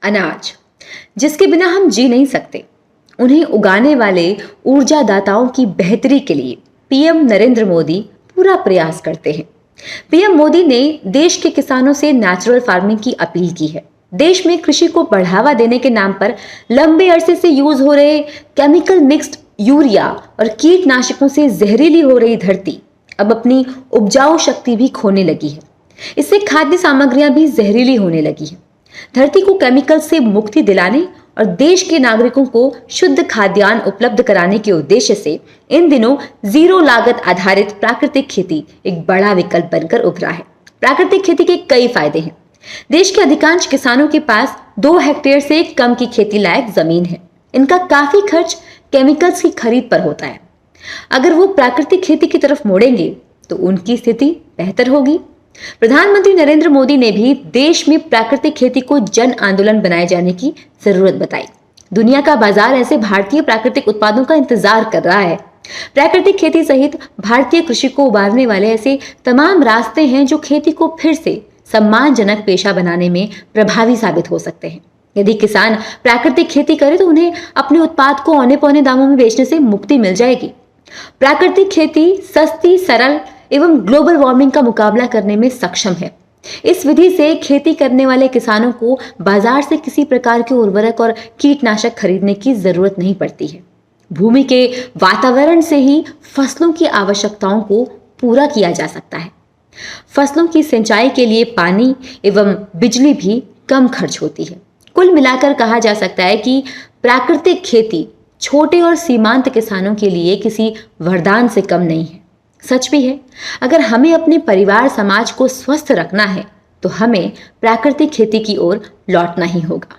अनाज, जिसके बिना हम जी नहीं सकते, उन्हें उगाने वाले ऊर्जादाताओं की बेहतरी के लिए पीएम नरेंद्र मोदी पूरा प्रयास करते हैं। पीएम मोदी ने देश के किसानों से नेचुरल फार्मिंग की अपील की है। देश में कृषि को बढ़ावा देने के नाम पर लंबे अरसे से यूज हो रहे केमिकल मिक्स्ड यूरिया और कीटनाशकों से जहरीली हो रही धरती अब अपनी उपजाऊ शक्ति भी खोने लगी है। इससे खाद्य सामग्रियां भी जहरीली होने लगी है। धरती को केमिकल से मुक्ति दिलाने और देश के नागरिकों को शुद्ध खाद्यान्न उपलब्ध कराने के उद्देश्य से इन दिनों जीरो लागत आधारित प्राकृतिक खेती एक बड़ा विकल्प बनकर उभरा है। प्राकृतिक खेती के कई फायदे हैं। देश के अधिकांश किसानों के पास 2 हेक्टेयर से कम की खेती लायक जमीन है। इनका काफी खर्च केमिकल्स की खरीद पर होता है। अगर वो प्राकृतिक खेती की तरफ मोड़ेंगे तो उनकी स्थिति बेहतर होगी। प्रधानमंत्री नरेंद्र मोदी ने भी देश में प्राकृतिक खेती को जन आंदोलन बनाए जाने की जरूरत बताई। दुनिया का बाजार ऐसे भारतीय प्राकृतिक उत्पादों का इंतजार कर रहा है। प्राकृतिक खेती सहित भारतीय कृषि को उबारने वाले ऐसे तमाम रास्ते हैं जो खेती को फिर से सम्मानजनक पेशा बनाने में प्रभावी साबित हो सकते हैं। यदि किसान प्राकृतिक खेती करे तो उन्हें अपने उत्पाद को औने पौने दामों में बेचने से मुक्ति मिल जाएगी। प्राकृतिक खेती सस्ती, सरल एवं ग्लोबल वार्मिंग का मुकाबला करने में सक्षम है। इस विधि से खेती करने वाले किसानों को बाजार से किसी प्रकार के उर्वरक और कीटनाशक खरीदने की जरूरत नहीं पड़ती है। भूमि के वातावरण से ही फसलों की आवश्यकताओं को पूरा किया जा सकता है। फसलों की सिंचाई के लिए पानी एवं बिजली भी कम खर्च होती है। कुल मिलाकर कहा जा सकता है कि प्राकृतिक खेती छोटे और सीमांत किसानों के लिए किसी वरदान से कम नहीं है। सच भी है, अगर हमें अपने परिवार समाज को स्वस्थ रखना है तो हमें प्राकृतिक खेती की ओर लौटना ही होगा।